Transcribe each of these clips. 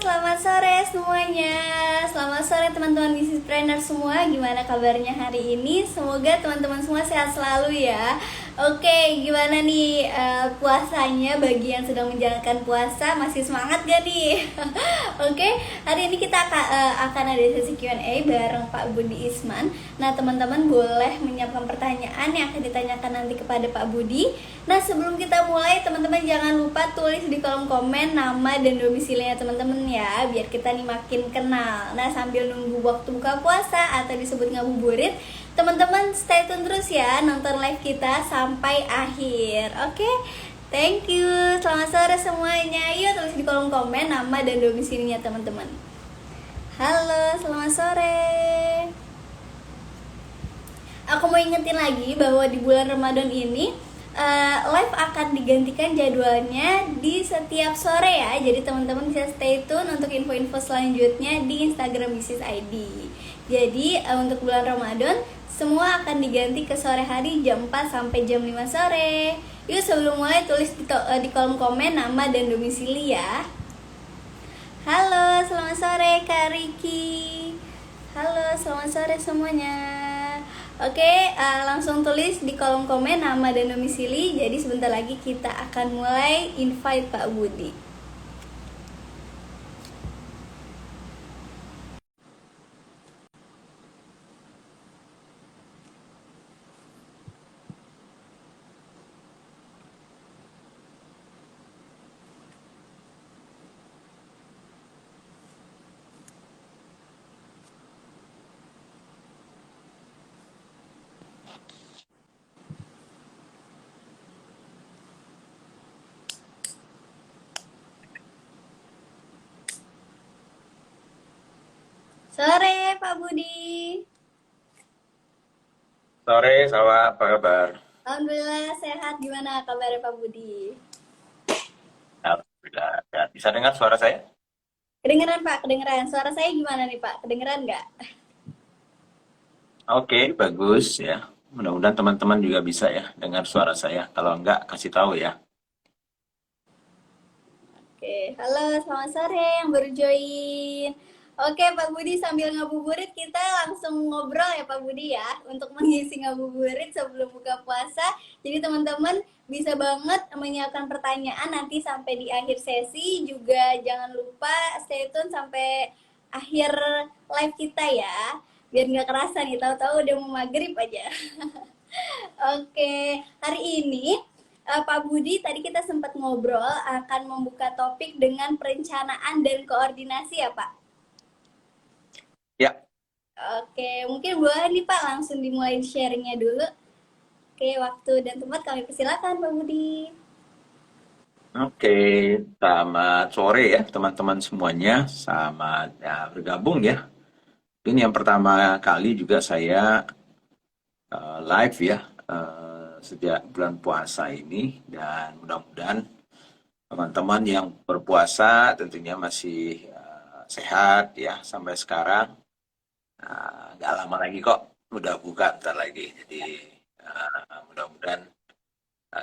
Selamat sore semuanya. Selamat sore teman-teman businesspreneur semua. Gimana kabarnya hari ini? Semoga teman-teman semua sehat selalu ya. Oke, gimana nih puasanya bagi yang sedang menjalankan puasa? Masih semangat gak nih? Oke, hari ini kita akan ada sesi Q&A bareng Pak Budi Isman. Nah, teman-teman boleh menyiapkan pertanyaan yang akan ditanyakan nanti kepada Pak Budi. Nah, sebelum kita mulai, teman-teman jangan lupa tulis di kolom komen nama dan domisilinya teman-teman ya, biar kita nih makin kenal. Nah, sambil nunggu waktu buka puasa atau disebut ngabuburit, teman-teman stay tune terus ya, nonton live kita sampai akhir. Oke, thank you. Selamat sore semuanya. Yuk tulis di kolom komen nama dan domisilinya teman-teman. Halo, selamat sore. Aku mau ingetin lagi bahwa di bulan Ramadan ini live akan digantikan jadwalnya di setiap sore ya. Jadi teman-teman bisa stay tune untuk info-info selanjutnya di Instagram Bisnis ID. Jadi untuk bulan Ramadan semua akan diganti ke sore hari jam 4 sampai jam 5 sore. Yuk sebelum mulai tulis di kolom komen nama dan domisili ya. Halo, selamat sore Kak Riki. Halo, selamat sore semuanya. Oke, langsung tulis di kolom komen nama dan domisili. Jadi sebentar lagi kita akan mulai invite Pak Budi. Sore Pak Budi. Sore, Sawa, apa kabar? Alhamdulillah sehat. Gimana kabarnya Pak Budi? Alhamdulillah, sehat. Bisa dengar suara saya? Kedengeran Pak, kedengeran. Suara saya gimana nih Pak? Kedengeran nggak? Oke, bagus ya. Mudah-mudahan teman-teman juga bisa ya dengar suara saya. Kalau enggak, kasih tahu ya. Oke, halo selamat sore yang baru join. Oke Pak Budi, sambil ngabuburit kita langsung ngobrol ya Pak Budi ya, untuk mengisi ngabuburit sebelum buka puasa. Jadi teman-teman bisa banget menyiapkan pertanyaan nanti sampai di akhir sesi. Juga jangan lupa stay tune sampai akhir live kita ya, biar nggak kerasa nih tahu-tahu udah mau maghrib aja. Oke, hari ini Pak Budi tadi kita sempat ngobrol akan membuka topik dengan perencanaan dan koordinasi ya Pak. Ya, Oke, mungkin boleh nih Pak langsung dimulai sharingnya dulu. Oke, waktu dan tempat kami persilakan Pak Budi. oke. Selamat sore ya teman-teman semuanya. Selamat ya, bergabung ya. Ini yang pertama kali juga saya live ya sejak bulan puasa ini. Dan mudah-mudahan teman-teman yang berpuasa tentunya masih sehat ya sampai sekarang. Nggak lama lagi kok, udah buka bentar lagi. Jadi mudah-mudahan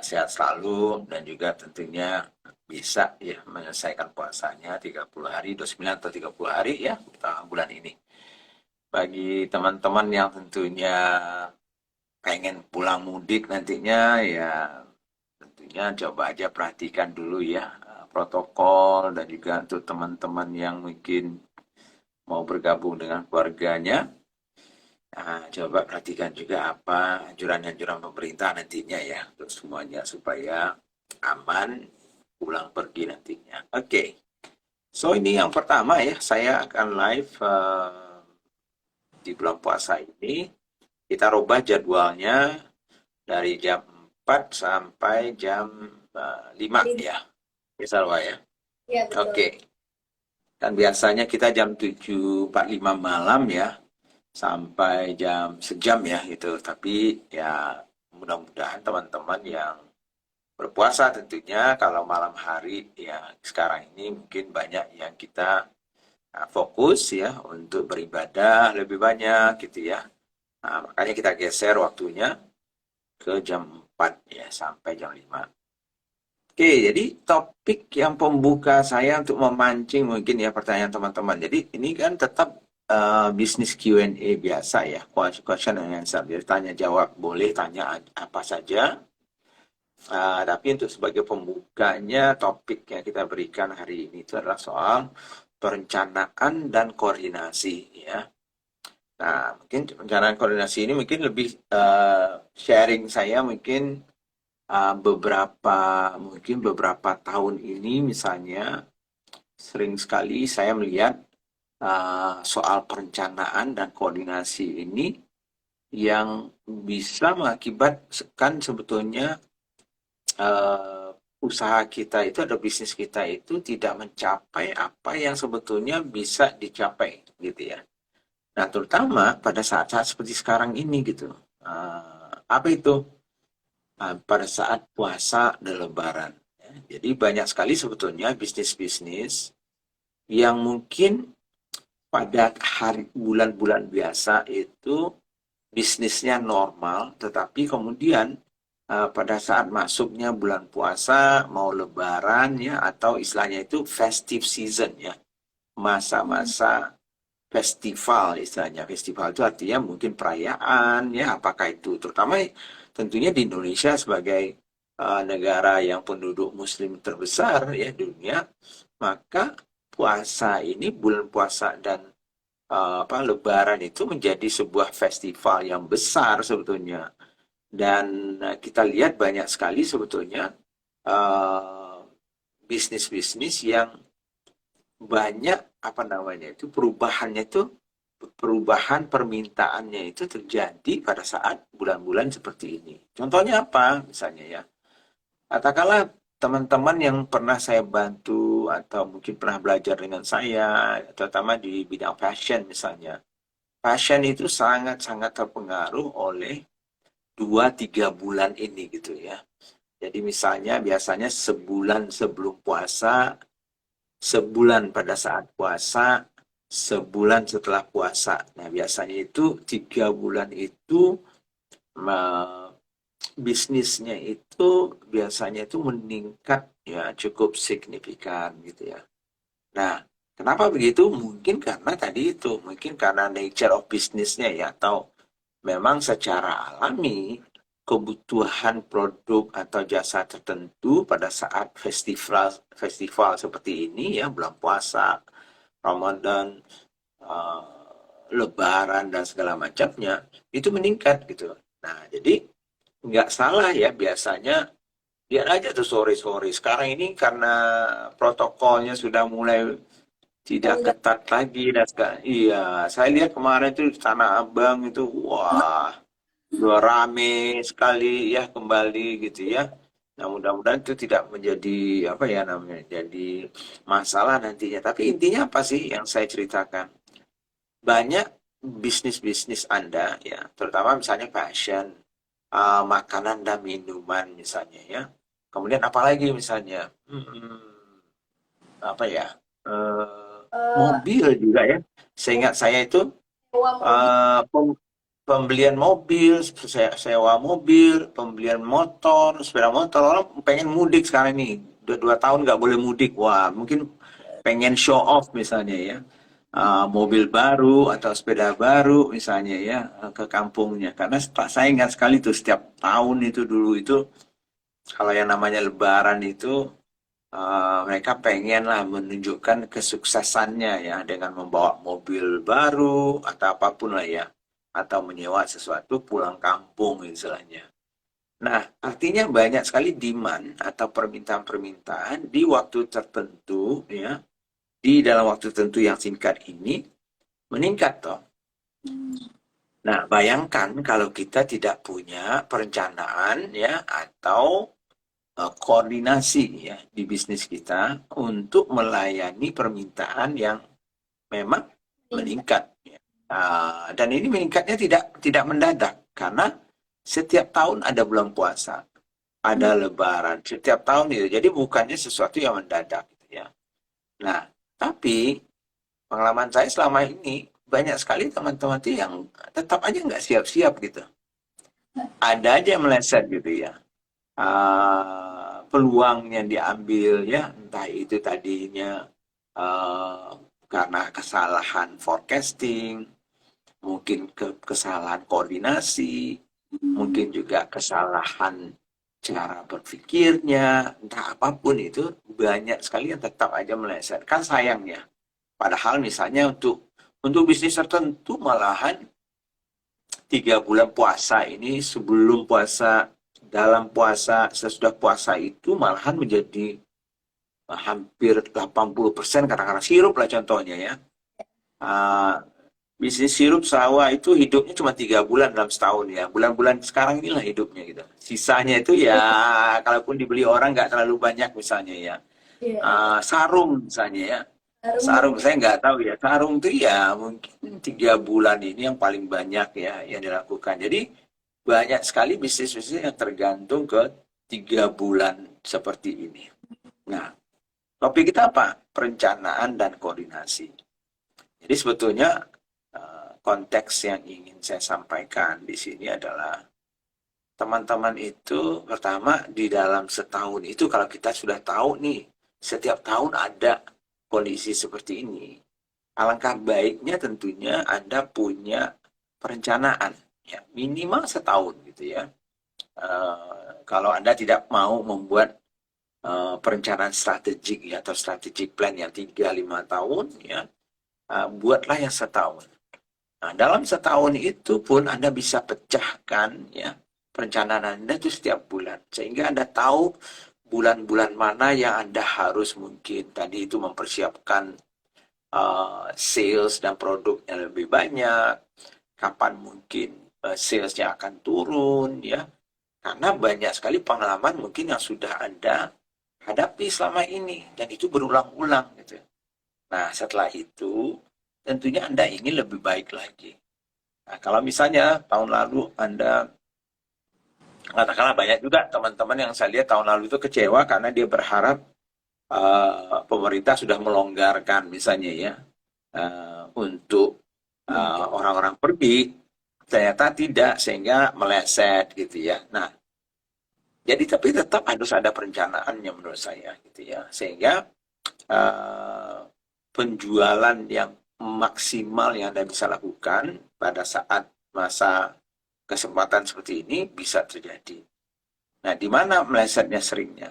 sehat selalu dan juga tentunya bisa ya menyelesaikan puasanya 30 hari, 29 atau 30 hari ya bulan ini. Bagi teman-teman yang tentunya pengen pulang mudik nantinya ya tentunya coba aja perhatikan dulu ya protokol dan juga untuk teman-teman yang mungkin mau bergabung dengan keluarganya. Nah, coba perhatikan juga apa anjuran-anjuran pemerintah nantinya ya untuk semuanya supaya aman pulang pergi nantinya. Oke, so ini yang pertama ya, saya akan live di bulan puasa ini. Kita rubah jadwalnya dari jam 4 sampai jam 5 ya. Bisa ya. Ya betul. Oke, kan biasanya kita jam 7.45 malam ya. Sampai jam sejam ya gitu. Tapi ya mudah-mudahan teman-teman yang berpuasa tentunya kalau malam hari ya sekarang ini mungkin banyak yang kita fokus ya untuk beribadah lebih banyak gitu ya. Nah, makanya kita geser waktunya ke jam 4 ya sampai jam 5. Oke, jadi topik yang pembuka saya untuk memancing mungkin ya pertanyaan teman-teman. Jadi ini kan tetap bisnis Q&A biasa ya, question and answer. Jadi tanya jawab, boleh tanya apa saja. Tapi untuk sebagai pembukanya, topik yang kita berikan hari ini itu adalah soal perencanaan dan koordinasi ya. Nah, mungkin perencanaan koordinasi ini mungkin lebih sharing saya mungkin beberapa tahun ini misalnya sering sekali saya melihat soal perencanaan dan koordinasi ini yang bisa mengakibatkan sebetulnya eh, usaha kita itu atau bisnis kita itu tidak mencapai apa yang sebetulnya bisa dicapai gitu ya. Nah, terutama pada saat-saat seperti sekarang ini gitu. Apa itu? Pada saat puasa dan Lebaran. Ya. Jadi banyak sekali sebetulnya bisnis-bisnis yang mungkin pada hari bulan-bulan biasa itu bisnisnya normal, tetapi kemudian pada saat masuknya bulan puasa, mau Lebaran ya, atau istilahnya itu festive season ya, masa-masa festival istilahnya. Festival itu artinya mungkin perayaan ya, apakah itu terutama tentunya di Indonesia sebagai negara yang penduduk muslim terbesar ya di dunia, maka puasa ini bulan puasa dan Lebaran itu menjadi sebuah festival yang besar sebetulnya. Dan kita lihat banyak sekali sebetulnya uh, bisnis-bisnis yang banyak apa namanya itu perubahan permintaannya itu terjadi pada saat bulan-bulan seperti ini. Contohnya apa? Misalnya ya, katakanlah teman-teman yang pernah saya bantu atau mungkin pernah belajar dengan saya, terutama di bidang fashion misalnya. Fashion itu sangat-sangat terpengaruh oleh 2-3 bulan ini gitu ya. Jadi misalnya biasanya sebulan sebelum puasa, sebulan pada saat puasa, sebulan setelah puasa. Nah, biasanya itu 3 bulan itu bisnisnya itu biasanya itu meningkat ya cukup signifikan gitu ya. Nah, kenapa begitu? Mungkin karena tadi itu, mungkin karena nature of bisnisnya ya, atau memang secara alami kebutuhan produk atau jasa tertentu pada saat festival festival seperti ini ya bulan puasa, Ramadan, eh, Lebaran dan segala macamnya itu meningkat gitu. Nah, jadi nggak salah ya biasanya lihat aja tuh sore-sore. Sekarang ini karena protokolnya sudah mulai tidak ketat lagi dan sekarang, iya, saya lihat kemarin itu di Tanah Abang itu, wah, udah rame sekali ya kembali gitu ya. Nah, mudah-mudahan itu tidak menjadi apa ya namanya, jadi masalah nantinya. Tapi intinya apa sih yang saya ceritakan? Banyak bisnis-bisnis Anda ya, terutama misalnya fashion, makanan dan minuman misalnya ya. Kemudian apalagi misalnya, apa ya, Eh, mobil juga ya. Seingat saya itu sewa mobil. eh, pembelian mobil, sewa mobil, pembelian motor, sepeda motor. Orang pengen mudik sekarang ini. 2 tahun nggak boleh mudik. Wah, mungkin pengen show off misalnya ya. Mobil baru atau sepeda baru misalnya ya ke kampungnya. Karena saya ingat sekali tuh setiap tahun itu dulu itu kalau yang namanya Lebaran itu mereka pengen lah menunjukkan kesuksesannya ya dengan membawa mobil baru atau apapun lah ya atau menyewa sesuatu pulang kampung istilahnya. Nah, artinya banyak sekali demand atau permintaan-permintaan di waktu tertentu ya, di dalam waktu tertentu yang singkat ini meningkat toh. Nah, bayangkan kalau kita tidak punya perencanaan ya atau koordinasi ya di bisnis kita untuk melayani permintaan yang memang meningkat. Ya. Dan ini meningkatnya tidak mendadak karena setiap tahun ada bulan puasa, ada Lebaran, setiap tahun itu. Jadi bukannya sesuatu yang mendadak gitu ya. Nah, tapi pengalaman saya selama ini banyak sekali teman-teman itu yang tetap aja nggak siap-siap gitu. Ada aja yang meleset gitu ya. peluang yang diambil ya, entah itu tadinya eh, karena kesalahan forecasting, mungkin kesalahan koordinasi, mungkin juga kesalahan cara berpikirnya, entah apapun itu, banyak sekali yang tetap aja meleset. Kan sayangnya. Padahal misalnya untuk bisnis tertentu malahan 3 bulan puasa ini sebelum puasa, dalam puasa, sesudah puasa itu malahan menjadi hampir 80% kadang-kadang sirup lah contohnya ya. Ah, bisnis sirup sawah itu hidupnya cuma 3 bulan dalam setahun ya. Bulan-bulan sekarang inilah hidupnya gitu. Sisanya itu ya kalaupun dibeli orang nggak terlalu banyak misalnya ya. Iya, iya. Sarung misalnya ya. Harum Sarung saya nggak tahu ya. Sarung itu ya mungkin 3 bulan ini yang paling banyak ya yang dilakukan. Jadi banyak sekali bisnis-bisnis yang tergantung ke 3 bulan seperti ini. Nah, topik kita apa? Perencanaan dan koordinasi. Jadi sebetulnya konteks yang ingin saya sampaikan di sini adalah teman-teman itu pertama di dalam setahun itu kalau kita sudah tahu nih setiap tahun ada kondisi seperti ini, alangkah baiknya tentunya Anda punya perencanaan ya minimal setahun gitu ya. Kalau Anda tidak mau membuat perencanaan strategik ya atau strategic plan yang 3-5 tahun ya, buatlah yang setahun. Nah, dalam setahun itu pun Anda bisa pecahkan ya perencanaan Anda itu setiap bulan. Sehingga Anda tahu bulan-bulan mana yang Anda harus mungkin tadi itu mempersiapkan sales dan produk yang lebih banyak, kapan mungkin salesnya akan turun ya. Karena banyak sekali pengalaman mungkin yang sudah Anda hadapi selama ini dan itu berulang-ulang gitu. Nah, setelah itu tentunya Anda ingin lebih baik lagi. Nah, kalau misalnya tahun lalu Anda, katakanlah banyak juga teman-teman yang saya lihat tahun lalu itu kecewa karena dia berharap pemerintah sudah melonggarkan misalnya ya untuk orang-orang pergi, ternyata tidak sehingga meleset gitu ya. Nah, jadi tapi tetap harus ada perencanaannya menurut saya gitu ya, sehingga penjualan yang maksimal yang Anda bisa lakukan pada saat masa kesempatan seperti ini bisa terjadi. Nah, di mana melesetnya seringnya?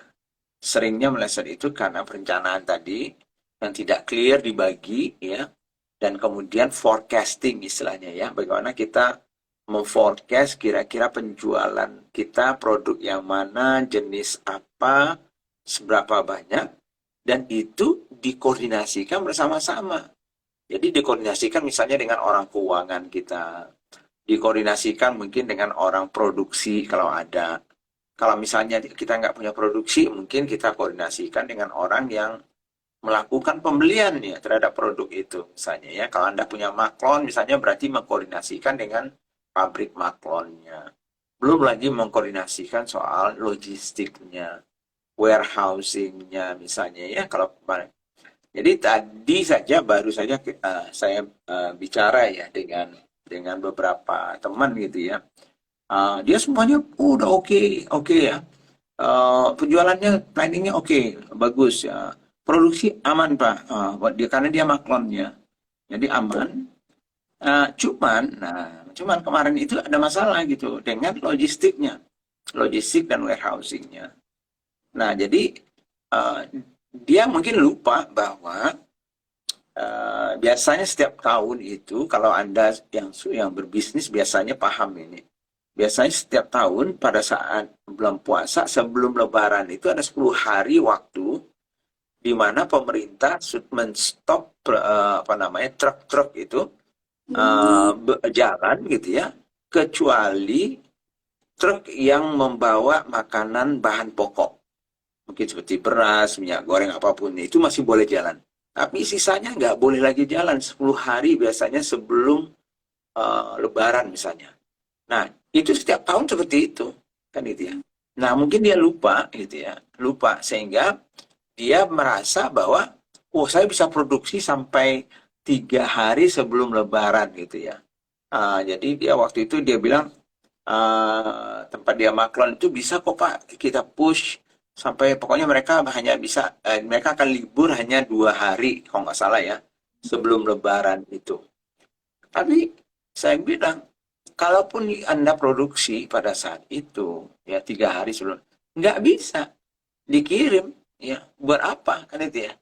Seringnya meleset itu karena perencanaan tadi yang tidak clear dibagi ya, dan kemudian forecasting istilahnya ya, bagaimana kita memforecast kira-kira penjualan kita, produk yang mana, jenis apa, seberapa banyak, dan itu dikoordinasikan bersama-sama. Jadi dikoordinasikan misalnya dengan orang keuangan kita, dikoordinasikan mungkin dengan orang produksi kalau ada. Kalau misalnya kita nggak punya produksi, mungkin kita koordinasikan dengan orang yang melakukan pembelian ya terhadap produk itu. Misalnya ya, kalau Anda punya maklon misalnya berarti mengkoordinasikan dengan pabrik maklonnya. Belum lagi mengkoordinasikan soal logistiknya, warehousingnya misalnya ya kalau kemarin. Jadi tadi saja baru saja saya bicara ya dengan beberapa teman gitu ya. Dia semuanya udah oke ya. Penjualannya planningnya oke, bagus ya. Produksi aman Pak, dia karena dia maklonnya, jadi aman. Cuman kemarin itu ada masalah gitu dengan logistiknya, logistik dan warehousingnya. Nah jadi dia mungkin lupa bahwa biasanya setiap tahun itu kalau Anda yang berbisnis biasanya paham ini. Biasanya setiap tahun pada saat bulan puasa sebelum lebaran itu ada 10 hari waktu di mana pemerintah menstop truk-truk itu jalan gitu ya, kecuali truk yang membawa makanan bahan pokok. Mungkin seperti beras, minyak goreng, apapun itu masih boleh jalan. Tapi sisanya nggak boleh lagi jalan 10 hari biasanya sebelum lebaran misalnya. Nah, itu setiap tahun seperti itu, kan gitu ya. Nah, mungkin dia lupa gitu ya, lupa sehingga dia merasa bahwa, oh saya bisa produksi sampai 3 hari sebelum lebaran gitu ya. Jadi dia waktu itu dia bilang tempat dia maklon itu bisa kok Pak kita push sampai pokoknya mereka akan libur hanya 2 hari kalau nggak salah ya sebelum Lebaran itu. Tapi saya bilang, kalaupun Anda produksi pada saat itu, ya 3 hari sebelum, nggak bisa dikirim, ya buat apa kan itu ya?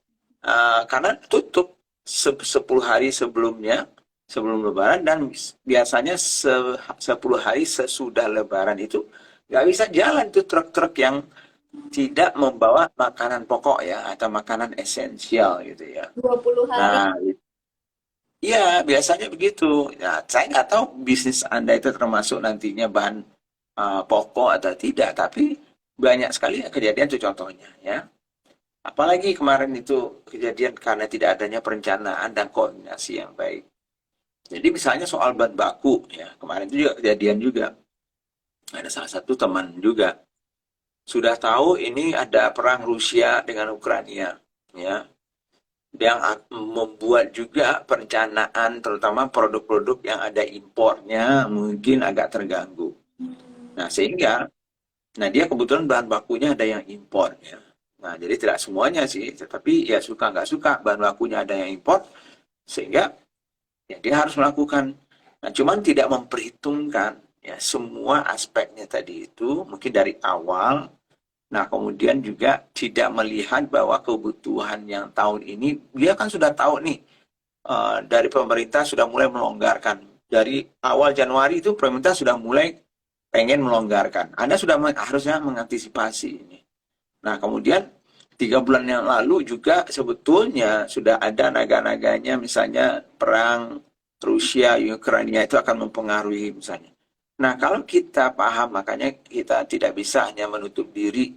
Karena tutup 10 hari sebelumnya, sebelum Lebaran, dan biasanya 10 hari sesudah Lebaran itu nggak bisa jalan tuh truk-truk yang tidak membawa makanan pokok ya atau makanan esensial gitu ya. 20 hari. Nah, iya, biasanya begitu. Ya, saya nggak tahu bisnis Anda itu termasuk nantinya bahan pokok atau tidak, tapi banyak sekali kejadian itu contohnya, ya. Apalagi kemarin itu kejadian karena tidak adanya perencanaan dan koordinasi yang baik. Jadi misalnya soal bahan baku, ya, kemarin itu juga kejadian juga. Ada salah satu teman juga sudah tahu ini ada perang Rusia dengan Ukraina, ya, yang membuat juga perencanaan terutama produk-produk yang ada impornya mungkin agak terganggu. Nah, sehingga dia kebetulan bahan bakunya ada yang impor ya. Nah, jadi tidak semuanya sih, tetapi ya suka nggak suka bahan bakunya ada yang impor sehingga ya dia harus melakukan. Nah, cuman tidak memperhitungkan ya semua aspeknya tadi itu mungkin dari awal. Nah, kemudian juga tidak melihat bahwa kebutuhan yang tahun ini, dia kan sudah tahu nih, dari pemerintah sudah mulai melonggarkan. Dari awal Januari itu pemerintah sudah mulai pengen melonggarkan. Anda sudah harusnya mengantisipasi ini. Nah, kemudian 3 bulan yang lalu juga sebetulnya sudah ada naga-naganya, misalnya perang Rusia, Ukraina itu akan mempengaruhi misalnya. Nah, kalau kita paham, makanya kita tidak bisa hanya menutup diri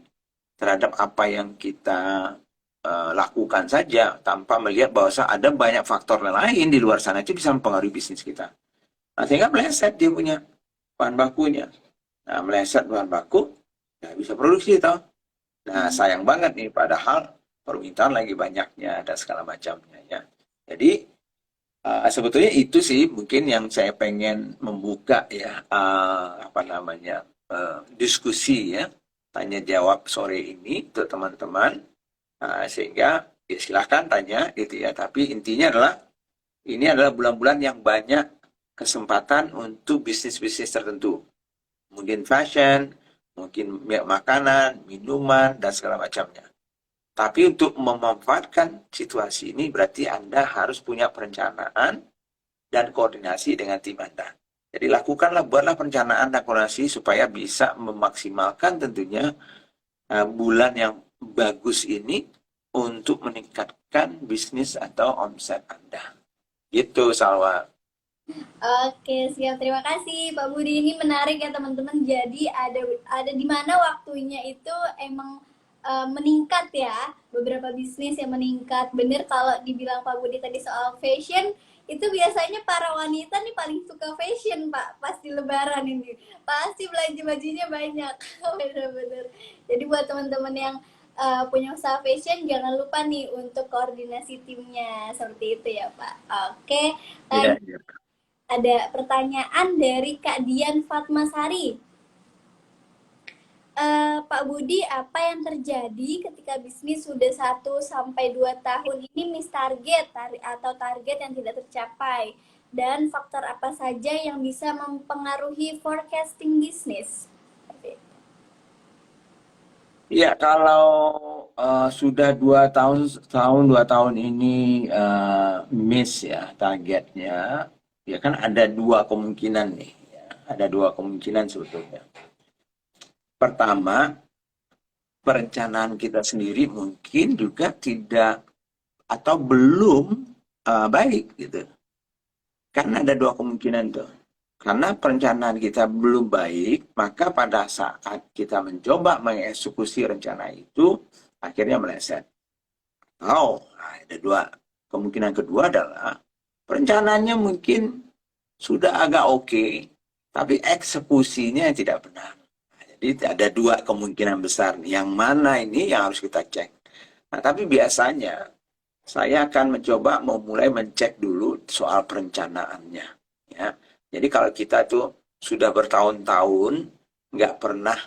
terhadap apa yang kita lakukan saja tanpa melihat bahwa ada banyak faktor lain di luar sana itu bisa mempengaruhi bisnis kita. Nah, sehingga meleset dia punya bahan bakunya. Nah, meleset bahan baku, nggak bisa produksi toh. Nah, sayang banget nih, padahal permintaan lagi banyaknya dan segala macamnya ya. Jadi sebetulnya itu sih mungkin yang saya pengen membuka ya, diskusi ya, tanya jawab sore ini untuk teman-teman, sehingga ya silahkan tanya gitu ya. Tapi intinya adalah ini adalah bulan-bulan yang banyak kesempatan untuk bisnis-bisnis tertentu, mungkin fashion, mungkin makanan, minuman dan segala macamnya. Tapi untuk memanfaatkan situasi ini berarti Anda harus punya perencanaan dan koordinasi dengan tim Anda. Jadi buatlah perencanaan dan koordinasi supaya bisa memaksimalkan tentunya bulan yang bagus ini untuk meningkatkan bisnis atau omset Anda. Gitu, Salwa. Oke, siap. Terima kasih Pak Budi. Ini menarik ya teman-teman. Jadi ada di mana waktunya itu emang meningkat ya. Beberapa bisnis yang meningkat. Bener kalau dibilang Pak Budi tadi soal fashion, itu biasanya para wanita nih paling suka fashion, Pak. Pasti lebaran ini. Pasti belanja bajunya banyak. Bener-bener. Jadi buat teman-teman yang punya usaha fashion, jangan lupa nih untuk koordinasi timnya. Seperti itu ya, Pak. Oke. Iya, Tadi iya. ada pertanyaan dari Kak Dian Fatmasari. Pak Budi, apa yang terjadi ketika bisnis sudah 1 sampai 2 tahun ini miss target atau target yang tidak tercapai? Dan faktor apa saja yang bisa mempengaruhi forecasting bisnis? Iya, kalau sudah 2 tahun ini miss ya targetnya, ya kan ada dua kemungkinan nih, ya. Ada dua kemungkinan sebetulnya. Pertama, perencanaan kita sendiri mungkin juga tidak atau belum baik gitu. Karena ada dua kemungkinan tuh. Karena perencanaan kita belum baik, maka pada saat kita mencoba mengeksekusi rencana itu, akhirnya meleset. Ada dua. Kemungkinan kedua adalah perencanaannya mungkin sudah agak oke, tapi eksekusinya tidak benar. Jadi ada dua kemungkinan besar. Yang mana ini yang harus kita cek. Nah, tapi biasanya saya akan mencoba memulai mencek dulu soal perencanaannya. Ya. Jadi kalau kita tuh sudah bertahun-tahun nggak pernah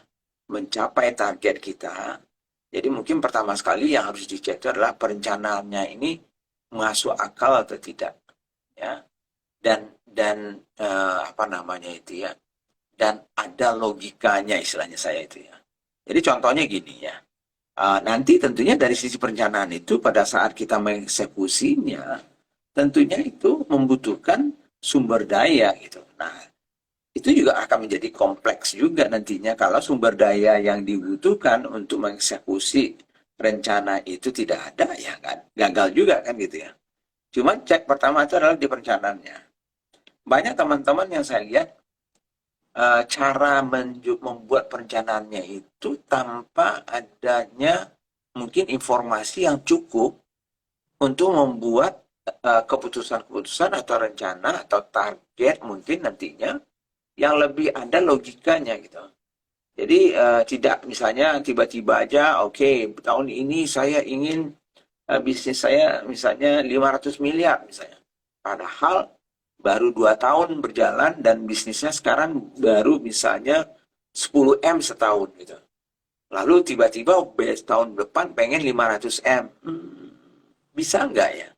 mencapai target kita, Jadi mungkin pertama sekali yang harus dicek itu adalah perencanaannya ini masuk akal atau tidak, ya. Dan apa namanya itu ya, dan ada logikanya istilahnya saya itu ya. Jadi contohnya gini ya, nanti tentunya dari sisi perencanaan itu pada saat kita mengeksekusinya, tentunya itu membutuhkan sumber daya gitu. Nah, itu juga akan menjadi kompleks juga nantinya kalau sumber daya yang dibutuhkan untuk mengeksekusi rencana itu tidak ada, ya kan, gagal juga kan gitu ya. Cuma cek pertama itu adalah di perencanaannya. Banyak teman-teman yang saya lihat cara membuat perencanaannya itu tanpa adanya mungkin informasi yang cukup untuk membuat keputusan-keputusan atau rencana atau target mungkin nantinya yang lebih ada logikanya gitu. Jadi tidak misalnya tiba-tiba aja, oke, tahun ini saya ingin bisnis saya misalnya 500 miliar misalnya. Padahal baru 2 tahun berjalan dan bisnisnya sekarang baru misalnya 10 M setahun gitu. Lalu tiba-tiba tahun depan pengen 500 M. Bisa nggak ya?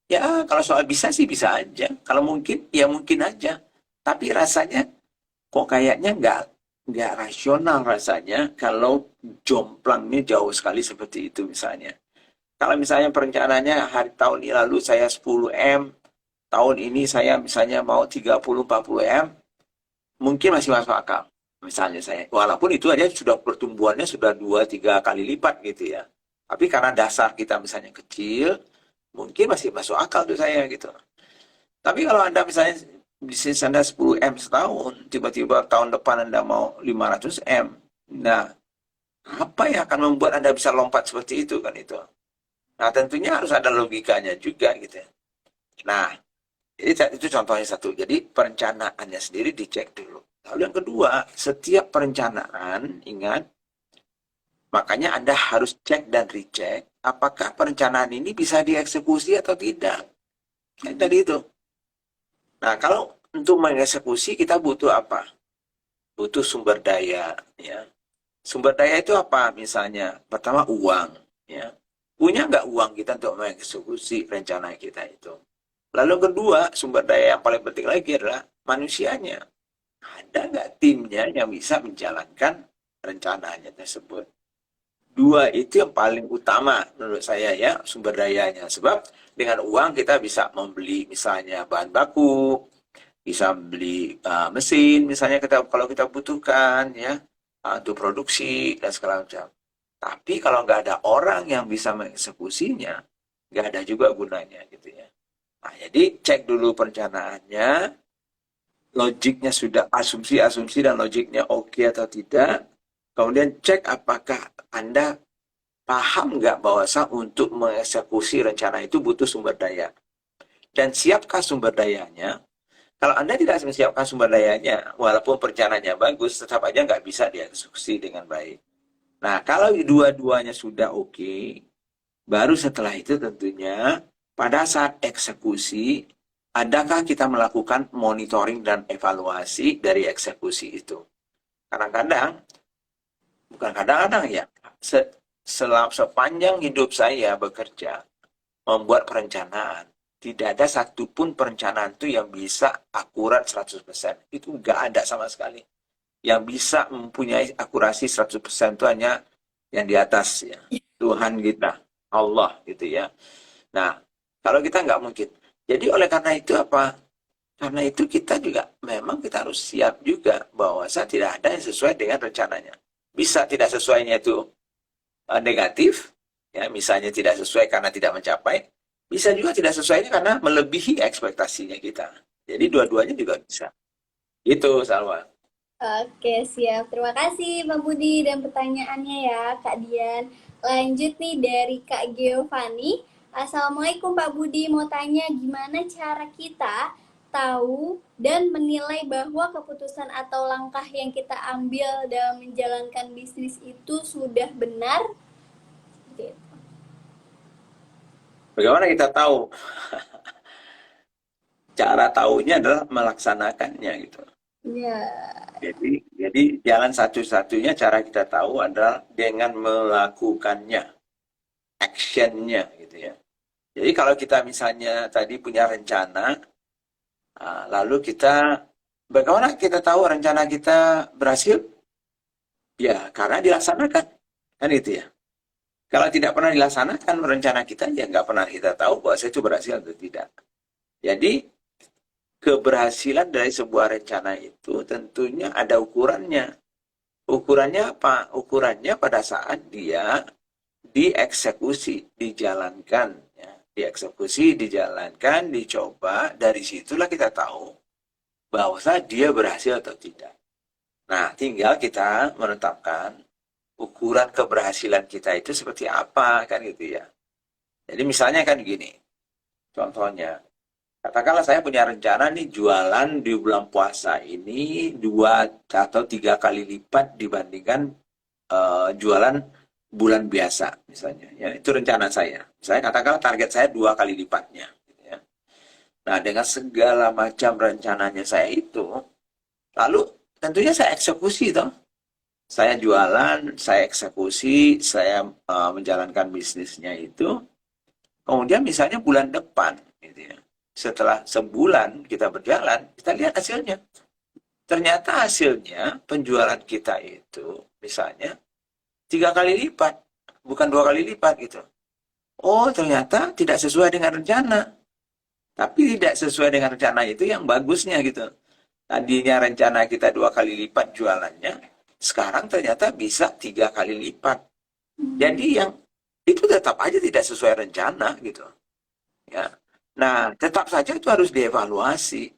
Ya kalau soal bisa sih bisa aja. Kalau mungkin ya mungkin aja. Tapi rasanya kok kayaknya nggak rasional rasanya kalau jomplangnya jauh sekali seperti itu misalnya. Kalau misalnya perencanaannya hari tahun ini lalu saya 10 M, tahun ini saya misalnya mau 30-40 M, mungkin masih masuk akal. Misalnya saya, walaupun itu aja sudah pertumbuhannya sudah 2-3 kali lipat gitu ya. Tapi karena dasar kita misalnya kecil, mungkin masih masuk akal tuh saya gitu. Tapi kalau Anda misalnya bisnis Anda 10 M setahun, tiba-tiba tahun depan Anda mau 500 M. Nah, apa yang akan membuat Anda bisa lompat seperti itu kan itu? Nah, tentunya harus ada logikanya juga gitu ya. Nah, itu contohnya satu. Jadi perencanaannya sendiri dicek dulu. Lalu yang kedua, setiap perencanaan, ingat, makanya Anda harus cek dan recheck apakah perencanaan ini bisa dieksekusi atau tidak. Kayak tadi itu. Nah, kalau untuk mengeksekusi kita butuh apa? Butuh sumber daya, ya. Sumber daya itu apa? Misalnya, pertama uang, ya. Punya nggak uang kita untuk mengeksekusi rencana kita itu? Lalu kedua, sumber daya yang paling penting lagi adalah manusianya. Ada nggak timnya yang bisa menjalankan rencananya tersebut? Dua itu yang paling utama menurut saya ya, sumber dayanya. Sebab dengan uang kita bisa membeli misalnya bahan baku, bisa beli mesin misalnya kalau kita butuhkan ya, untuk produksi dan segala macam. Tapi kalau nggak ada orang yang bisa mengeksekusinya, nggak ada juga gunanya gitu ya. Nah, jadi cek dulu perencanaannya, logiknya sudah asumsi-asumsi dan logiknya oke atau tidak. Kemudian cek apakah Anda paham nggak bahwa untuk mengeksekusi rencana itu butuh sumber daya. Dan siapkah sumber dayanya? Kalau Anda tidak menyiapkan sumber dayanya, walaupun perencanaannya bagus, tetap aja nggak bisa dieksekusi dengan baik. Nah, kalau dua-duanya sudah oke, baru setelah itu tentunya pada saat eksekusi, adakah kita melakukan monitoring dan evaluasi dari eksekusi itu? Kadang-kadang, bukan kadang-kadang ya, sepanjang hidup saya bekerja, membuat perencanaan, tidak ada satupun perencanaan itu yang bisa akurat 100%. Itu nggak ada sama sekali. Yang bisa mempunyai akurasi 100% itu hanya yang di atas ya. Tuhan kita, Allah gitu ya. Nah, kalau kita nggak mungkin. Jadi oleh karena itu apa? Karena itu kita juga memang kita harus siap juga bahwa tidak ada yang sesuai dengan rencananya. Bisa tidak sesuainya itu negatif, ya misalnya tidak sesuai karena tidak mencapai, bisa juga tidak sesuainya karena melebihi ekspektasinya kita. Jadi dua-duanya juga bisa. Itu Salwa. Oke, siap. Terima kasih Pak Budi dan pertanyaannya ya, Kak Dian. Lanjut nih dari Kak Giovanni. Assalamualaikum Pak Budi, mau tanya gimana cara kita tahu dan menilai bahwa keputusan atau langkah yang kita ambil dalam menjalankan bisnis itu sudah benar? Bagaimana kita tahu? Cara tahunya adalah melaksanakannya gitu. Iya. Jadi jalan satu-satunya cara kita tahu adalah dengan melakukannya, actionnya gitu ya. Jadi kalau kita misalnya tadi punya rencana, lalu kita, bagaimana kita tahu rencana kita berhasil? Ya, karena dilaksanakan. Kan itu ya. Kalau tidak pernah dilaksanakan rencana kita, ya nggak pernah kita tahu bahwa itu berhasil atau tidak. Jadi, keberhasilan dari sebuah rencana itu tentunya ada ukurannya. Ukurannya apa? Ukurannya pada saat dia dieksekusi, dijalankan. Ya. Dieksekusi, dijalankan, dicoba. Dari situlah kita tahu bahwa dia berhasil atau tidak. Nah, tinggal kita menetapkan ukuran keberhasilan kita itu seperti apa, kan gitu ya. Jadi misalnya kan gini, contohnya, katakanlah saya punya rencana nih jualan di bulan puasa ini 2 atau 3 kali lipat dibandingkan jualan bulan biasa misalnya. Ya, itu rencana saya. Saya katakan target saya 2 kali lipatnya. Gitu ya. Nah, dengan segala macam rencananya saya itu, lalu tentunya saya eksekusi toh. Saya jualan, saya eksekusi, saya menjalankan bisnisnya itu. Kemudian misalnya bulan depan, gitu ya. Setelah sebulan kita berjalan, kita lihat hasilnya. Ternyata hasilnya penjualan kita itu misalnya 3 kali lipat, bukan 2 kali lipat gitu. Oh, ternyata tidak sesuai dengan rencana. Tapi tidak sesuai dengan rencana itu yang bagusnya gitu. Tadinya rencana kita 2 kali lipat jualannya, sekarang ternyata bisa 3 kali lipat. Jadi yang itu tetap aja tidak sesuai rencana gitu. Ya. Nah, tetap saja itu harus dievaluasi.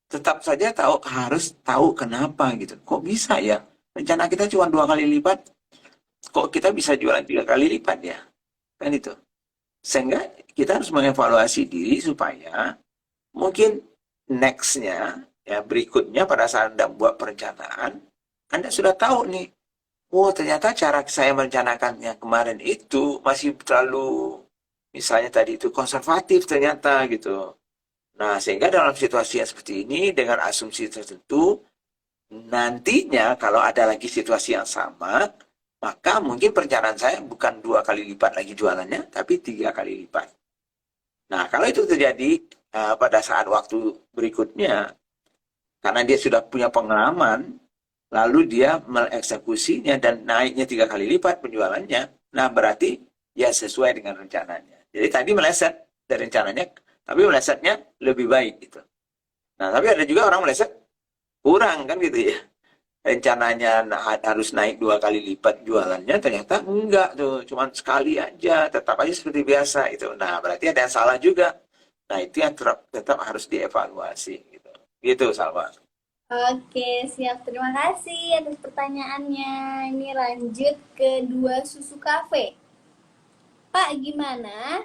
Tetap saja harus tahu kenapa gitu. Kok bisa ya? Rencana kita cuma 2 kali lipat, kok kita bisa jualan 3 kali lipat ya? Kan itu. Sehingga kita harus mengevaluasi diri supaya mungkin next-nya, ya berikutnya pada saat Anda buat perencanaan, Anda sudah tahu nih, oh ternyata cara saya merencanakannya kemarin itu masih terlalu, misalnya tadi itu konservatif ternyata gitu. Nah, sehingga dalam situasi yang seperti ini, dengan asumsi tertentu, nantinya kalau ada lagi situasi yang sama, maka mungkin perencanaan saya bukan 2 kali lipat lagi jualannya, tapi 3 kali lipat. Nah, kalau itu terjadi pada saat waktu berikutnya, karena dia sudah punya pengalaman, lalu dia mengeksekusinya dan naiknya 3 kali lipat penjualannya, nah berarti ya sesuai dengan rencananya. Jadi tadi meleset dari rencananya, tapi melesetnya lebih baik gitu. Nah, tapi ada juga orang meleset kurang kan gitu ya. Rencananya harus naik 2 kali lipat jualannya, ternyata enggak tuh, cuma sekali aja, tetap aja seperti biasa itu. Nah, berarti ada yang salah juga. Nah, itu yang tetap harus dievaluasi gitu. Gitu, Salma. Oke, siap. Terima kasih atas pertanyaannya. Ini lanjut ke dua susu kafe. Pak, gimana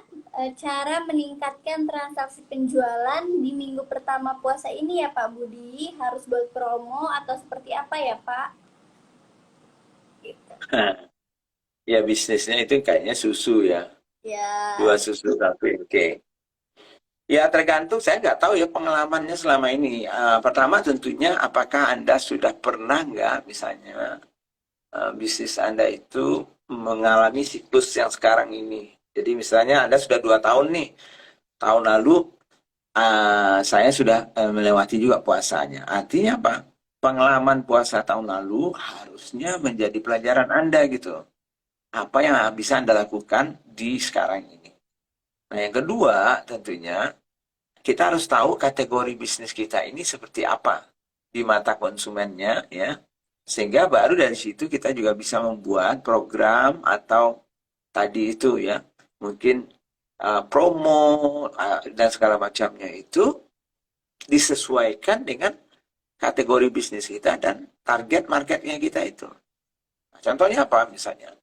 cara meningkatkan transaksi penjualan di minggu pertama puasa ini ya Pak Budi? Harus buat promo atau seperti apa ya Pak? Gitu. Ya, bisnisnya itu kayaknya susu ya. Ya, Dua susu kafe, oke. Ya, tergantung. Saya nggak tahu ya pengalamannya selama ini. Pertama tentunya apakah Anda sudah pernah nggak misalnya bisnis Anda itu mengalami siklus yang sekarang ini. Jadi misalnya Anda sudah 2 tahun nih. Tahun lalu saya sudah melewati juga puasanya. Artinya apa? Pengalaman puasa tahun lalu harusnya menjadi pelajaran Anda gitu. Apa yang bisa Anda lakukan di sekarang ini. Nah, yang kedua tentunya kita harus tahu kategori bisnis kita ini seperti apa di mata konsumennya ya. Sehingga baru dari situ kita juga bisa membuat program atau tadi itu ya, mungkin promo dan segala macamnya itu disesuaikan dengan kategori bisnis kita dan target marketnya kita itu. Nah, contohnya apa misalnya?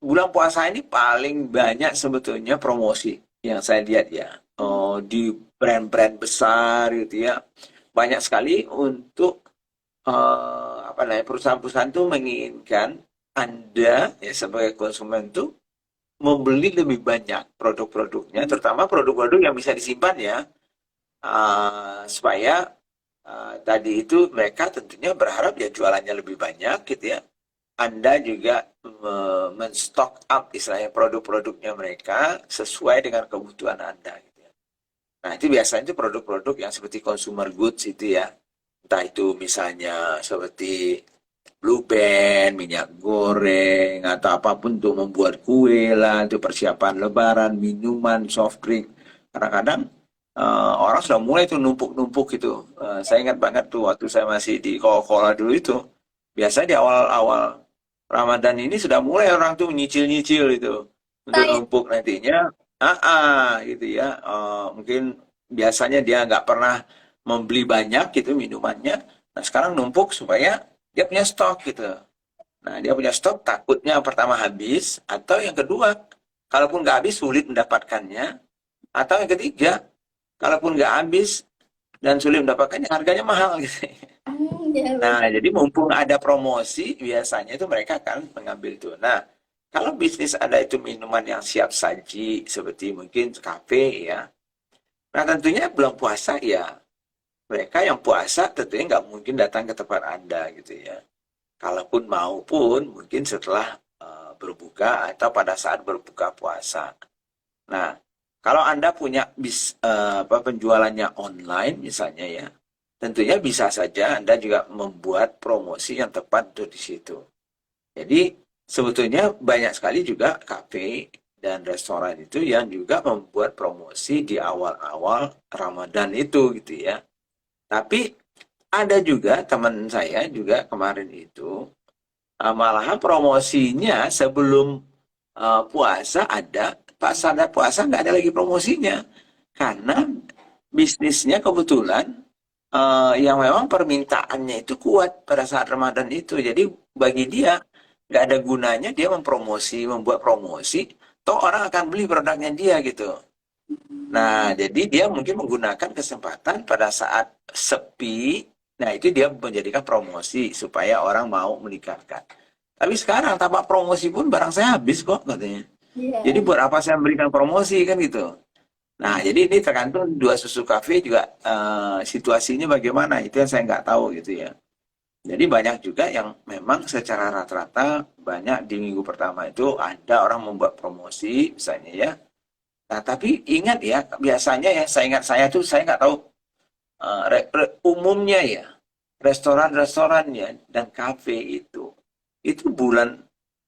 Bulan puasa ini paling banyak sebetulnya promosi yang saya lihat ya. Oh, di brand-brand besar gitu ya. Banyak sekali untuk apa namanya, perusahaan-perusahaan itu menginginkan Anda ya sebagai konsumen itu membeli lebih banyak produk-produknya, terutama produk-produk yang bisa disimpan ya, supaya Tadi itu mereka tentunya berharap ya jualannya lebih banyak gitu ya. Anda juga men-stock up istilahnya produk-produknya mereka sesuai dengan kebutuhan Anda gitu ya. Nah, itu biasanya itu produk-produk yang seperti consumer goods itu ya. Entah itu misalnya seperti Blue Band, minyak goreng, atau apapun untuk membuat kue lah, untuk persiapan lebaran, minuman, soft drink. Kadang-kadang orang sudah mulai tuh numpuk-numpuk gitu. Saya ingat banget tuh waktu saya masih di Coca-Cola dulu itu. Biasa di awal-awal Ramadan ini sudah mulai orang tuh nyicil-nyicil itu. Untuk Saya numpuk nantinya. Gitu ya. Mungkin biasanya dia nggak pernah membeli banyak gitu minumannya. Nah sekarang numpuk supaya dia punya stok gitu. Nah, dia punya stok takutnya pertama habis, atau yang kedua, kalaupun nggak habis sulit mendapatkannya, atau yang ketiga, kalaupun nggak habis dan sulit mendapatkannya, harganya mahal gitu. ya Nah, jadi mumpung ada promosi, biasanya itu mereka akan mengambil itu. Nah, kalau bisnis ada itu minuman yang siap saji, seperti mungkin kafe ya. Nah, tentunya bulan puasa ya, mereka yang puasa tentunya nggak mungkin datang ke tempat Anda gitu ya. Kalaupun mau pun mungkin setelah berbuka atau pada saat berbuka puasa. Nah, kalau Anda punya penjualannya online misalnya ya, tentunya bisa saja Anda juga membuat promosi yang tepat untuk di situ. Jadi sebetulnya banyak sekali juga kafe dan restoran itu yang juga membuat promosi di awal-awal Ramadan itu gitu ya. Tapi ada juga teman saya juga kemarin itu malahan promosinya sebelum puasa ada, pas ada puasa nggak ada lagi promosinya. Karena bisnisnya kebetulan yang memang permintaannya itu kuat pada saat Ramadan itu. Jadi bagi dia nggak ada gunanya dia membuat promosi, toh orang akan beli produknya dia gitu. Nah, jadi dia mungkin menggunakan kesempatan pada saat sepi, nah itu dia menjadikan promosi supaya orang mau meningkatkan. Tapi sekarang tanpa promosi pun barang saya habis kok katanya. Jadi Iya. buat apa saya memberikan promosi kan gitu. Nah, jadi ini tergantung dua susu kafe juga situasinya bagaimana, itu yang saya nggak tahu gitu ya. Jadi banyak juga yang memang secara rata-rata banyak di minggu pertama itu ada orang membuat promosi misalnya ya. Nah, tapi ingat ya, biasanya ya, saya ingat saya nggak tahu umumnya ya, restoran-restorannya dan kafe itu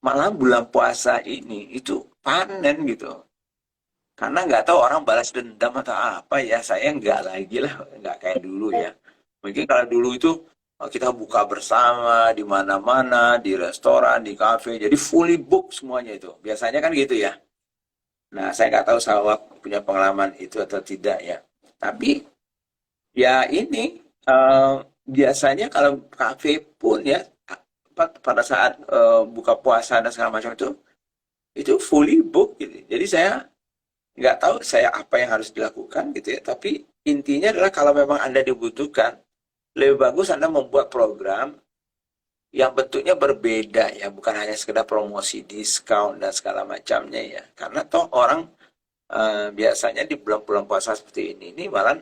malah bulan puasa ini itu panen gitu. Karena nggak tahu orang balas dendam atau apa ya, saya nggak lagi lah, nggak kayak dulu ya. Mungkin kalau dulu itu kita buka bersama di mana-mana, di restoran, di kafe, jadi fully book semuanya itu. Biasanya kan gitu ya. Nah, saya nggak tahu Sawak punya pengalaman itu atau tidak ya. Tapi ya ini biasanya kalau kafe pun ya pada saat buka puasa dan segala macam itu fully book gitu. Jadi saya nggak tahu saya apa yang harus dilakukan gitu ya. Tapi intinya adalah kalau memang Anda dibutuhkan, lebih bagus Anda membuat program yang bentuknya berbeda ya, bukan hanya sekedar promosi diskon dan segala macamnya ya. Karena toh orang biasanya di bulan-bulan puasa seperti ini malah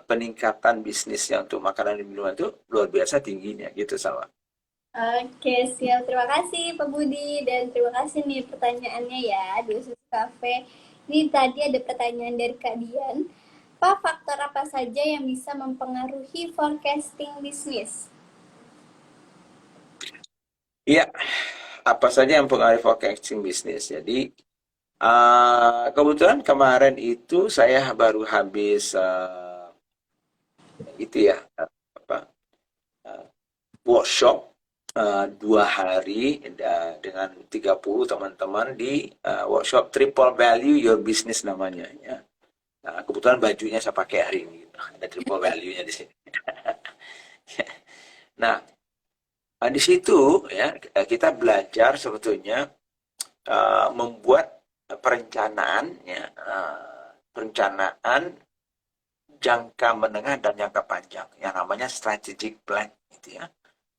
peningkatan bisnisnya untuk makanan dan minuman itu luar biasa tingginya gitu sama. Oke, siap. Terima kasih Pak Budi dan terima kasih nih pertanyaannya ya di Usus Cafe. Ini tadi ada pertanyaan dari Kak Dian. Pak, faktor apa saja yang bisa mempengaruhi forecasting bisnis? Iya, apa saja yang mempengaruhi forecasting bisnis. Jadi kebetulan kemarin itu saya baru habis itu ya apa workshop 2 hari dengan 30 teman-teman di workshop Triple Value Your Business namanya ya. Nah, kebetulan bajunya saya pakai hari ini gitu. Ada triple value-nya di sini. Nah, di situ ya kita belajar sebetulnya membuat perencanaan ya, perencanaan jangka menengah dan jangka panjang yang namanya strategic plan gitu ya.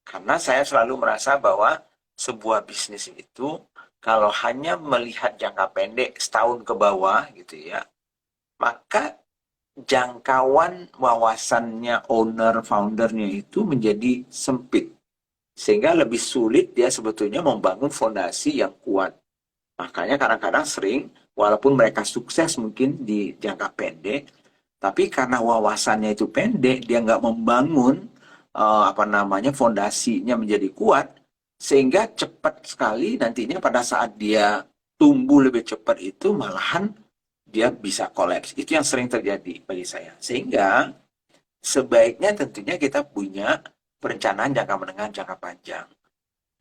Karena saya selalu merasa bahwa sebuah bisnis itu kalau hanya melihat jangka pendek setahun ke bawah gitu ya, maka jangkauan wawasannya owner, foundernya itu menjadi sempit. Sehingga lebih sulit dia sebetulnya membangun fondasi yang kuat. Makanya kadang-kadang sering, walaupun mereka sukses mungkin di jangka pendek, tapi karena wawasannya itu pendek, dia nggak membangun fondasinya menjadi kuat, sehingga cepat sekali nantinya pada saat dia tumbuh lebih cepat itu malahan dia bisa kolaps. Itu yang sering terjadi bagi saya. Sehingga sebaiknya tentunya kita punya perencanaan jangka menengah, jangka panjang.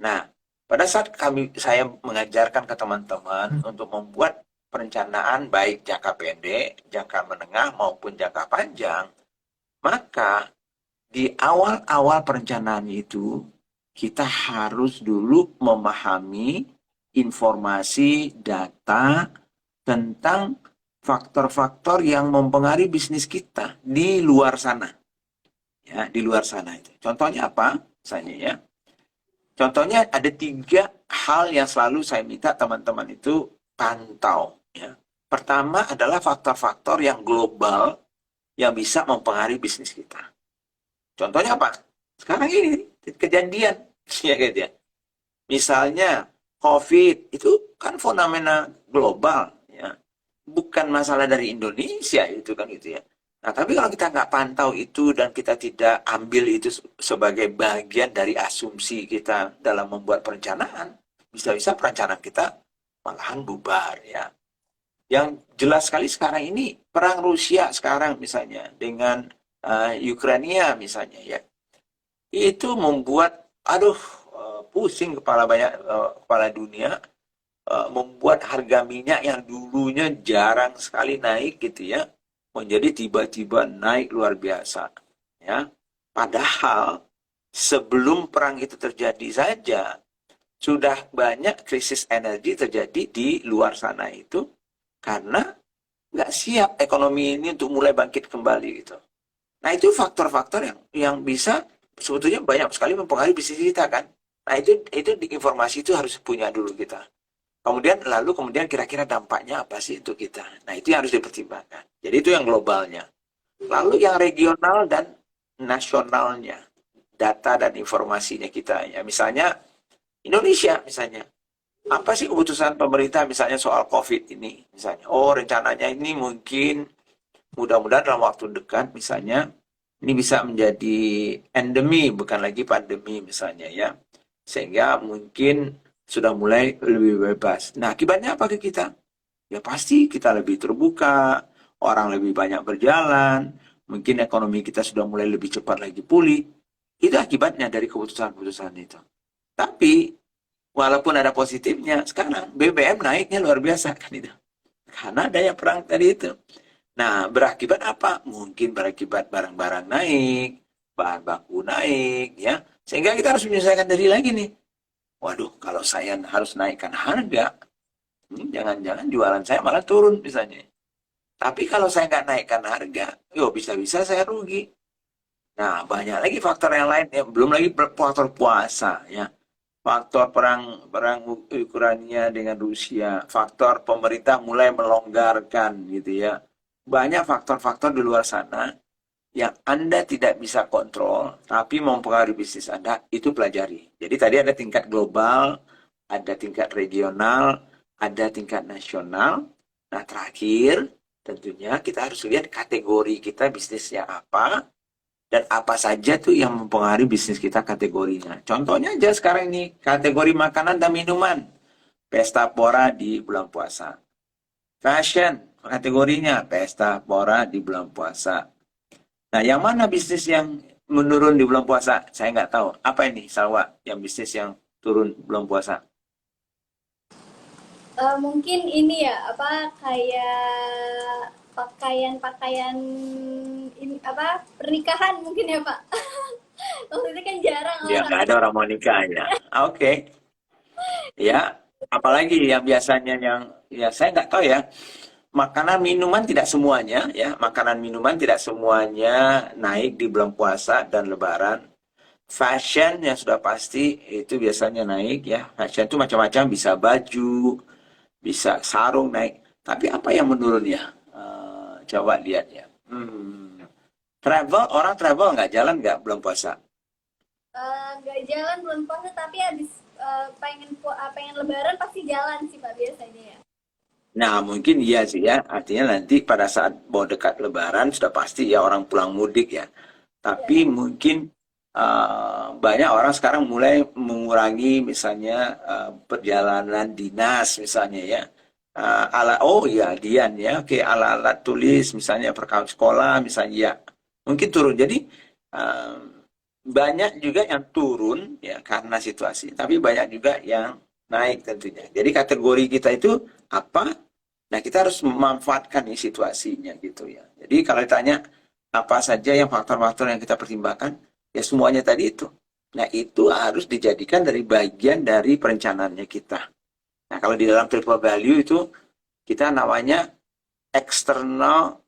Nah, pada saat saya mengajarkan ke teman-teman untuk membuat perencanaan baik jangka pendek, jangka menengah maupun jangka panjang, maka di awal-awal perencanaan itu kita harus dulu memahami informasi, data tentang faktor-faktor yang mempengaruhi bisnis kita di luar sana. Ya, di luar sana itu. Contohnya apa? Misalnya ya. Contohnya ada 3 hal yang selalu saya minta teman-teman itu pantau. Ya. Pertama adalah faktor-faktor yang global yang bisa mempengaruhi bisnis kita. Contohnya apa? Sekarang ini kejadian, ya gitu ya. Misalnya COVID itu kan fenomena global, ya. Bukan masalah dari Indonesia itu kan gitu ya. Nah, tapi kalau kita nggak pantau itu dan kita tidak ambil itu sebagai bagian dari asumsi kita dalam membuat perencanaan, bisa-bisa perencanaan kita malahan bubar ya. Yang jelas sekali sekarang ini perang Rusia sekarang misalnya dengan Ukraina misalnya ya, itu membuat pusing kepala dunia, membuat harga minyak yang dulunya jarang sekali naik gitu ya menjadi tiba-tiba naik luar biasa ya. Padahal sebelum perang itu terjadi saja sudah banyak krisis energi terjadi di luar sana itu karena nggak siap ekonomi ini untuk mulai bangkit kembali gitu. Nah itu faktor-faktor yang bisa sebetulnya banyak sekali mempengaruhi bisnis kita kan. Nah itu di informasi itu harus punya dulu kita. Kemudian kira-kira dampaknya apa sih untuk kita. Nah itu yang harus dipertimbangkan. Jadi itu yang globalnya. Lalu yang regional dan nasionalnya. Data dan informasinya kita. Ya, misalnya Indonesia misalnya. Apa sih keputusan pemerintah misalnya soal COVID ini? Misalnya, rencananya ini mungkin mudah-mudahan dalam waktu dekat misalnya ini bisa menjadi endemi bukan lagi pandemi misalnya ya. Sehingga mungkin sudah mulai lebih bebas. Nah, akibatnya apa ke kita? Ya pasti kita lebih terbuka, orang lebih banyak berjalan, mungkin ekonomi kita sudah mulai lebih cepat lagi pulih. Itu akibatnya dari keputusan-keputusan itu. Tapi, walaupun ada positifnya, sekarang BBM naiknya luar biasa kan itu. Karena adanya perang tadi itu. Nah, berakibat apa? Mungkin berakibat barang-barang naik, bahan baku naik, ya. Sehingga kita harus menyesuaikan diri lagi nih. Waduh, kalau saya harus naikkan harga, jangan-jangan jualan saya malah turun misalnya. Tapi kalau saya nggak naikkan harga, bisa-bisa saya rugi. Nah, banyak lagi faktor yang lain, ya. Belum lagi faktor puasa, ya. Faktor perang Ukraina dengan Rusia, faktor pemerintah mulai melonggarkan, gitu ya. Banyak faktor-faktor di luar sana yang Anda tidak bisa kontrol, tapi mempengaruhi bisnis Anda, itu pelajari. Jadi tadi ada tingkat global, ada tingkat regional, ada tingkat nasional. Nah terakhir, tentunya kita harus lihat kategori kita bisnisnya apa, dan apa saja tuh yang mempengaruhi bisnis kita kategorinya. Contohnya aja sekarang ini, kategori makanan dan minuman. Pesta pora di bulan puasa. Fashion, kategorinya pesta pora di bulan puasa. Nah, yang mana bisnis yang menurun di bulan puasa? Saya nggak tahu. Apa ini, Salwa, yang bisnis yang turun bulan puasa? Mungkin ini ya, kayak pakaian-pakaian ini pernikahan mungkin ya Pak. Maksudnya kan jarang Ya, orang. nggak ada orang mau nikah ya. Oke. Ya, apalagi yang biasanya ya saya nggak tahu ya. Makanan minuman tidak semuanya ya, makanan minuman tidak semuanya naik di bulan puasa dan lebaran. Fashion yang sudah pasti itu biasanya naik ya. Fashion itu macam-macam, bisa baju, bisa sarung naik. Tapi apa yang menurun ya? Coba lihat ya. Hmm. Travel, orang travel nggak jalan nggak belum puasa? Nggak jalan belum puasa tapi habis pengen lebaran pasti jalan sih Pak biasanya ya. Nah, mungkin iya sih ya. Artinya nanti pada saat mau dekat Lebaran sudah pasti ya orang pulang mudik ya. Tapi Ya. mungkin banyak orang sekarang mulai mengurangi misalnya perjalanan dinas misalnya ya. Oh ya Dian ya, oke alat-alat tulis misalnya perkawis sekolah misalnya ya. Mungkin turun. Jadi eh, banyak juga yang turun ya karena situasi, tapi banyak juga yang naik tentunya. Jadi kategori kita itu apa? Nah, kita harus memanfaatkan nih situasinya gitu ya. Jadi kalau ditanya apa saja yang faktor-faktor yang kita pertimbangkan, ya semuanya tadi itu. Nah, itu harus dijadikan dari bagian dari perencanaannya kita. Nah, kalau di dalam triple value itu kita namanya external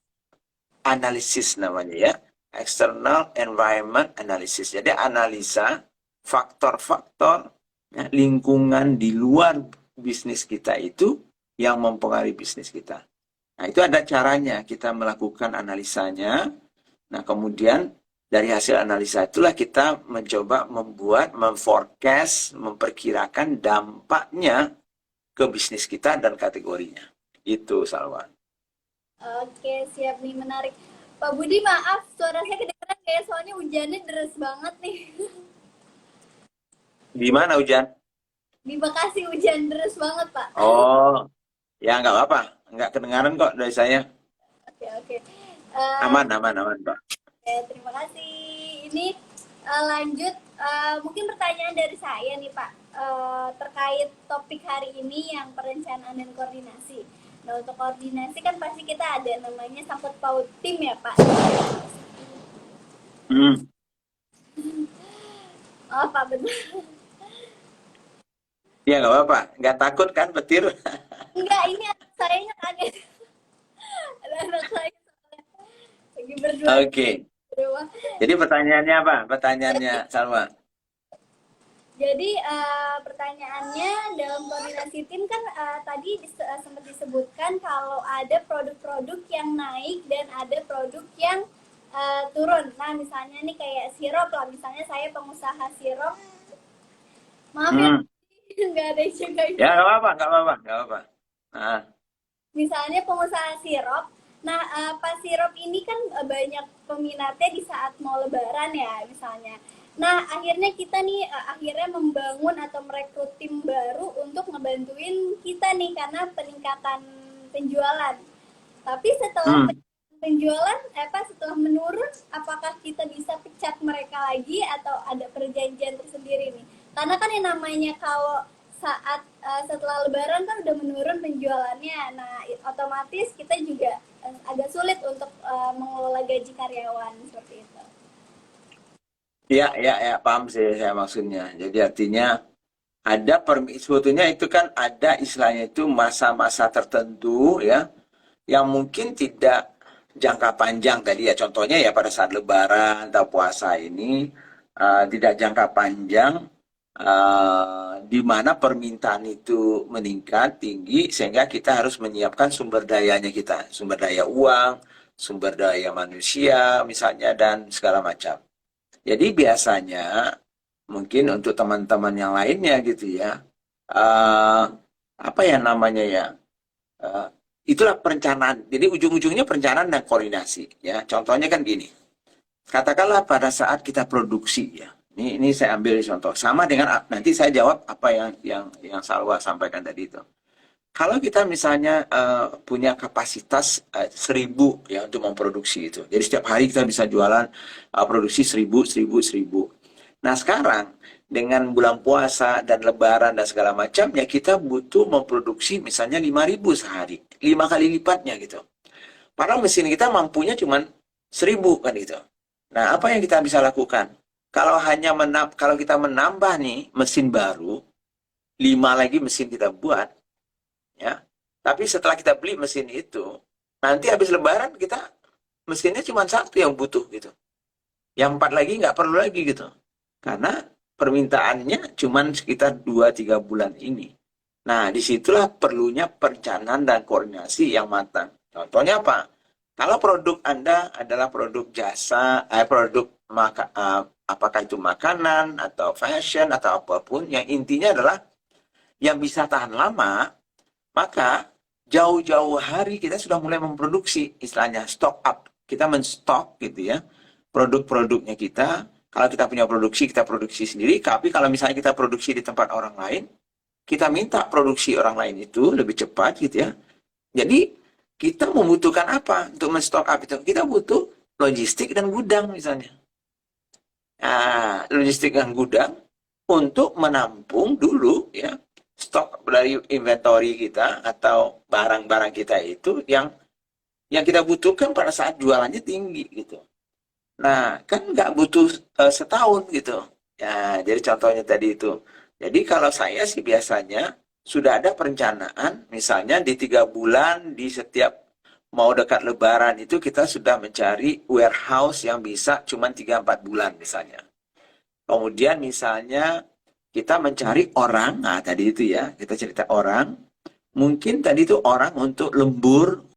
analysis namanya ya. External environment analysis. Jadi analisa faktor-faktor ya, lingkungan di luar bisnis kita itu yang mempengaruhi bisnis kita. Nah, itu ada caranya kita melakukan analisanya. Nah, kemudian dari hasil analisa itulah kita mencoba membuat, memforecast, memperkirakan dampaknya ke bisnis kita dan kategorinya. Itu, Salwan. Oke, siap nih, menarik. Pak Budi, maaf, suara saya kedengeran kayak soalnya hujannya deras banget nih. Di mana hujan? Di Bekasi hujan deras banget, Pak. Oh, ya nggak apa-apa. Nggak kedengaran kok dari saya. Oke, oke. Aman, aman, aman, Pak. Terima kasih. Ini lanjut, mungkin pertanyaan dari saya nih Pak, terkait topik hari ini yang perencanaan dan koordinasi. Nah untuk koordinasi kan pasti kita ada namanya sangkut paut tim ya Pak. Hmm. Oh Pak benar. Ya nggak apa-apa. Nggak takut kan petir? Enggak, ini anak saya kaget. Ada anak saya lagi berdua Oke. di rumah. Jadi pertanyaannya apa? Pertanyaannya Salma. Jadi pertanyaannya dalam koordinasi tim kan tadi sempat disebutkan kalau ada produk-produk yang naik dan ada produk yang turun. Nah misalnya nih kayak sirup lah, misalnya saya pengusaha sirup, maaf ya Hmm. nggak ada yang jagain. Ya nggak apa-apa, nggak apa-apa, nggak apa-apa. Nah, Misalnya pengusaha sirup, nah pas sirup ini kan banyak peminatnya di saat mau lebaran ya misalnya. Nah akhirnya kita nih akhirnya membangun atau merekrut tim baru untuk ngebantuin kita nih karena peningkatan penjualan. Tapi setelah hmm. penjualan setelah menurun, apakah kita bisa pecat mereka lagi atau ada perjanjian tersendiri nih? Karena kan yang namanya kalau saat setelah lebaran kan udah menurun penjualannya. Nah, otomatis kita juga agak sulit untuk mengelola gaji karyawan seperti itu. Ya, ya, ya, paham sih saya maksudnya. Jadi artinya ada sebetulnya itu kan ada istilahnya itu masa-masa tertentu ya yang mungkin tidak jangka panjang tadi ya. Contohnya ya pada saat Lebaran atau puasa ini tidak jangka panjang di mana permintaan itu meningkat tinggi sehingga kita harus menyiapkan sumber dayanya kita, sumber daya uang, sumber daya manusia misalnya dan segala macam. Jadi biasanya mungkin untuk teman-teman yang lainnya gitu ya, apa ya namanya ya, eh, itulah perencanaan. Jadi ujung-ujungnya perencanaan dan koordinasi ya. Contohnya kan gini, katakanlah pada saat kita produksi ya. Ini saya ambil contoh. Sama dengan nanti saya jawab apa yang Salwa sampaikan tadi itu. Kalau kita misalnya punya kapasitas 1.000 ya untuk memproduksi itu. Jadi setiap hari kita bisa jualan produksi 1.000, 1.000, 1.000. Nah sekarang dengan bulan puasa dan lebaran dan segala macam ya kita butuh memproduksi misalnya 5.000 sehari. 5 kali lipatnya gitu. Padahal mesin kita mampunya cuma 1.000 kan gitu. Nah apa yang kita bisa lakukan? Kalau kita menambah nih mesin baru, 5 lagi mesin kita buat, ya. Tapi setelah kita beli mesin itu, nanti habis lebaran kita mesinnya cuma satu yang butuh gitu. Yang 4 lagi nggak perlu lagi gitu. Karena permintaannya cuma sekitar 2-3 bulan ini. Nah, disitulah perlunya perencanaan dan koordinasi yang matang. Contohnya apa? Kalau produk Anda adalah produk jasa, produk apakah itu makanan atau fashion atau apapun, yang intinya adalah yang bisa tahan lama, maka jauh-jauh hari kita sudah mulai memproduksi, istilahnya stock up. Kita menstok gitu ya, produk-produknya kita. Kalau kita punya produksi, kita produksi sendiri. Tapi kalau misalnya kita produksi di tempat orang lain, kita minta produksi orang lain itu lebih cepat gitu ya. Jadi kita membutuhkan apa untuk menstok up itu? Kita butuh logistik dan gudang misalnya. Nah, logistik dan gudang untuk menampung dulu ya stok dari inventory kita atau barang-barang kita itu yang kita butuhkan pada saat jualannya tinggi gitu. Nah, kan nggak butuh setahun gitu. Ya, jadi contohnya tadi itu. Jadi kalau saya sih biasanya sudah ada perencanaan, misalnya di 3 bulan di setiap mau dekat Lebaran itu kita sudah mencari warehouse yang bisa cuma 3-4 bulan misalnya. Kemudian misalnya kita mencari orang, nah tadi itu ya, kita cerita orang, mungkin tadi itu orang untuk lembur